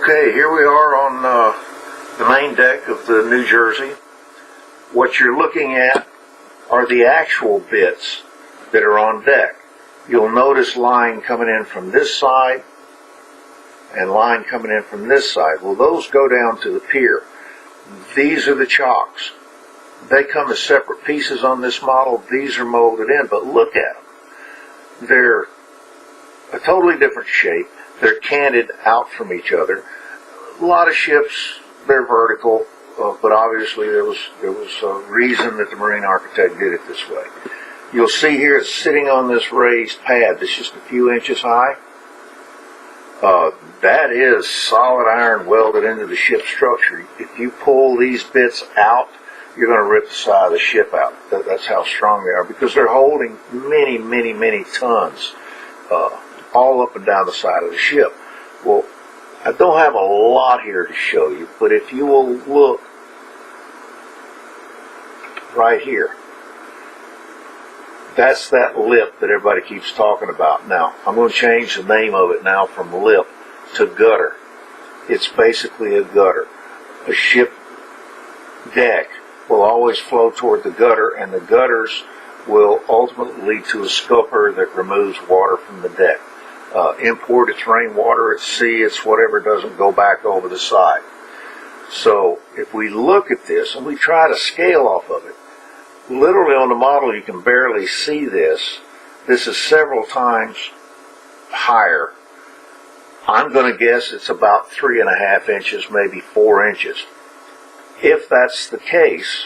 Okay, here we are on the main deck of the New Jersey. What you're looking at are the actual bits that are on deck. You'll notice line coming in from this side and line coming in from this side. Well, those go down to the pier. These are the chocks. They come as separate pieces on this model. These are molded in, but look at them. They're a totally different shape. They're canted out from each other. A lot of ships, they're vertical, but obviously there was a reason that the marine architect did it this way. You'll see here it's sitting on this raised pad that's just a few inches high. That is solid iron welded into the ship structure. If you pull these bits out, you're going to rip the side of the ship out. That's how strong they are, because they're holding many, many, many tons all up and down the side of the ship. Well, I don't have a lot here to show you, but if you will look right here, that's that lip that everybody keeps talking about. Now, I'm going to change the name of it now from lip to gutter. It's basically a gutter. A ship deck will always flow toward the gutter, and the gutters will ultimately lead to a scupper that removes water from the deck. Import, it's rainwater, it's sea, it's whatever doesn't go back over the side. So if we look at this and we try to scale off of it, literally on the model you can barely see this. This is several times higher. I'm going to guess it's about 3.5 inches, maybe 4 inches. If that's the case,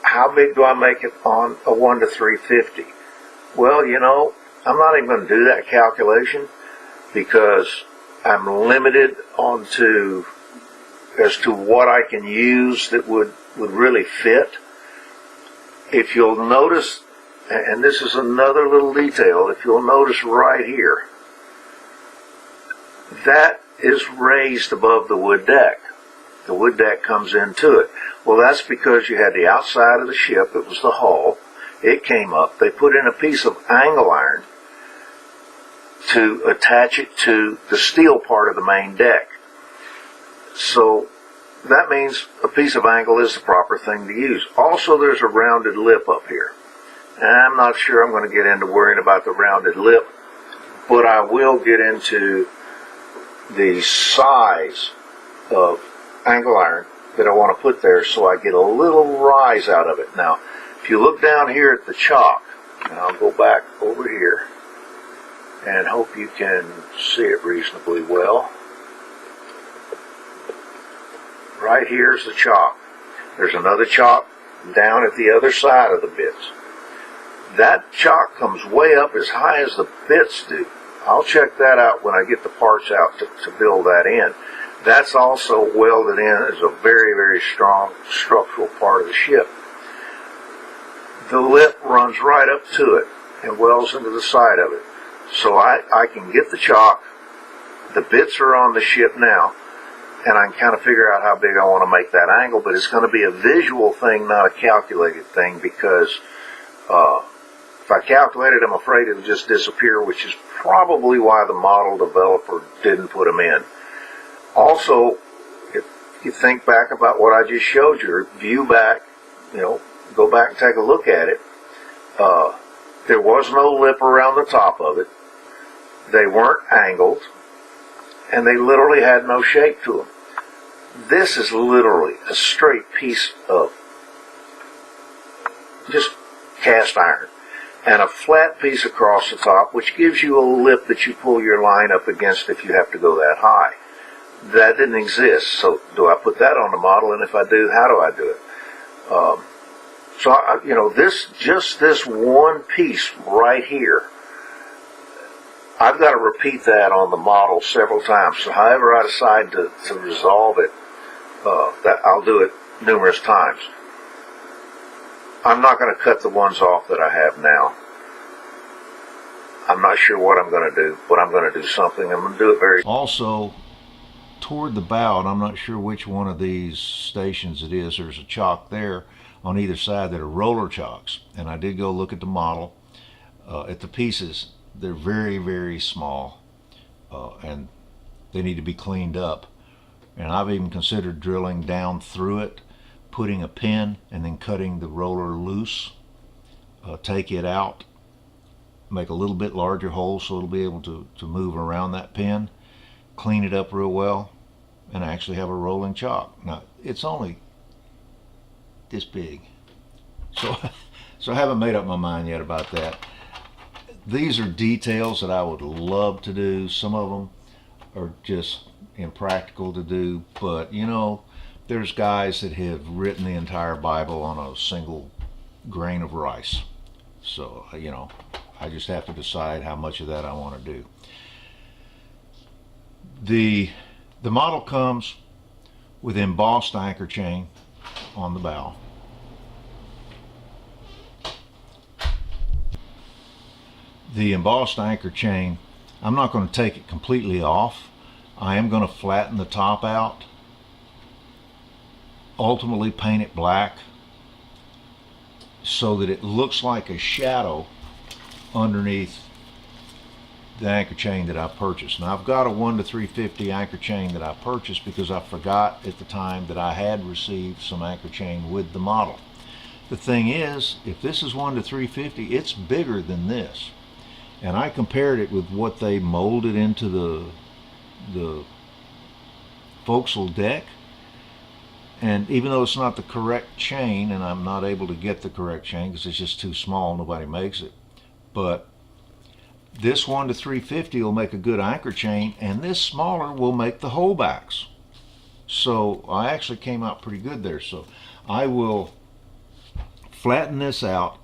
how big do I make it on a 1 to 350? Well, you know, I'm not even going to do that calculation because I'm limited as to what I can use that would really fit. If you'll notice, and this is another little detail, if you'll notice right here, that is raised above the wood deck. The wood deck comes into it. Well, that's because you had the outside of the ship, it was the hull, it came up, they put in a piece of angle iron to attach it to the steel part of the main deck. So that means a piece of angle is the proper thing to use. Also, there's a rounded lip up here. And I'm not sure I'm going to get into worrying about the rounded lip, but I will get into the size of angle iron that I want to put there so I get a little rise out of it. Now, if you look down here at the chock, and I'll go back over here and hope you can see it reasonably well. Right here's the chock. There's another chock down at the other side of the bits. That chock comes way up as high as the bits do. I'll check that out when I get the parts out to build that in. That's also welded in as a very, very strong structural part of the ship. The lip runs right up to it and welds into the side of it. So I can get the chock, the bits are on the ship now, and I can kind of figure out how big I want to make that angle, but it's going to be a visual thing, not a calculated thing, because if I calculate it, I'm afraid it'll just disappear, which is probably why the model developer didn't put them in. Also, if you think back about what I just showed you, view back, go back and take a look at it. There was no lip around the top of it. They weren't angled, and they literally had no shape to them. This is literally a straight piece of just cast iron and a flat piece across the top, which gives you a lip that you pull your line up against if you have to go that high. That didn't exist, so do I put that on the model, and if I do, how do I do it? This one piece right here, I've got to repeat that on the model several times. So however I decide to resolve it, that I'll do it numerous times. I'm not going to cut the ones off that I have now. I'm not sure what I'm going to do, but I'm going to do something. I'm going to do it very... Also, toward the bow, and I'm not sure which one of these stations it is, there's a chock there on either side that are roller chocks. And I did go look at the model, at the pieces. They're very, very small, and they need to be cleaned up. And I've even considered drilling down through it, putting a pin, and then cutting the roller loose, take it out, make a little bit larger hole so it'll be able to move around that pin, clean it up real well, and actually have a rolling chock. Now, it's only this big. So, so I haven't made up my mind yet about that. These are details that I would love to do. Some of them are just impractical to do, but you know, there's guys that have written the entire Bible on a single grain of rice. So, you know, I just have to decide how much of that I want to do. The model comes with embossed anchor chain on the bow. The embossed anchor chain, I'm not going to take it completely off. I am going to flatten the top out, ultimately paint it black so that it looks like a shadow underneath the anchor chain that I purchased. Now I've got a 1 to 350 anchor chain that I purchased because I forgot at the time that I had received some anchor chain with the model. The thing is, if this is 1 to 350, it's bigger than this. And I compared it with what they molded into the forecastle deck, and even though it's not the correct chain, and I'm not able to get the correct chain because it's just too small, nobody makes it, but this 1 to 350 will make a good anchor chain, and this smaller will make the holdbacks. So I actually came out pretty good there. So I will flatten this out.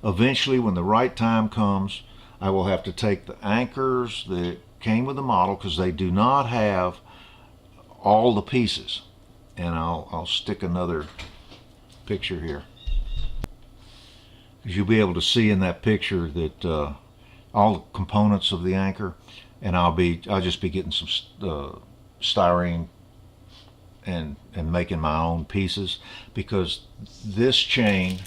Eventually, when the right time comes, I will have to take the anchors that came with the model, because they do not have all the pieces, and I'll stick another picture here, because you'll be able to see in that picture that all the components of the anchor, and I'll just be getting some styrene and making my own pieces, because this chain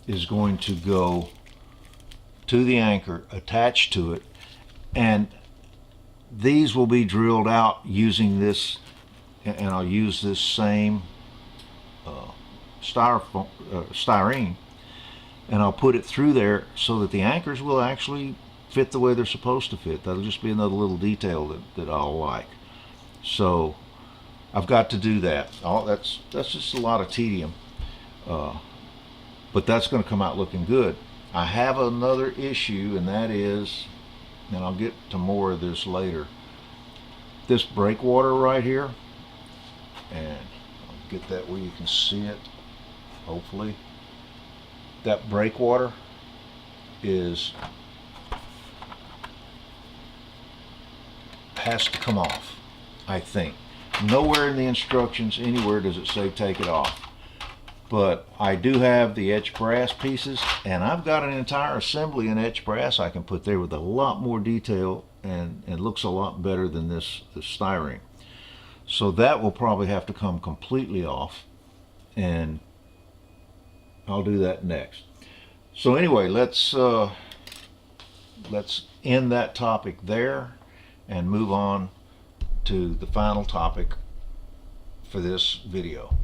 is going to go to the anchor attached to it, and these will be drilled out using this, and I'll use this same styrene, and I'll put it through there so that the anchors will actually fit the way they're supposed to fit. That'll just be another little detail that I'll like. So I've got to do that. That's just a lot of tedium, but that's going to come out looking good. I have another issue, and that is, and I'll get to more of this later, this breakwater right here, and I'll get that where you can see it, hopefully. That breakwater has to come off, I think. Nowhere in the instructions anywhere does it say take it off. But I do have the etched brass pieces, and I've got an entire assembly in etched brass I can put there with a lot more detail, and it looks a lot better than this styrene. So that will probably have to come completely off, and I'll do that next. So anyway, let's end that topic there and move on to the final topic for this video.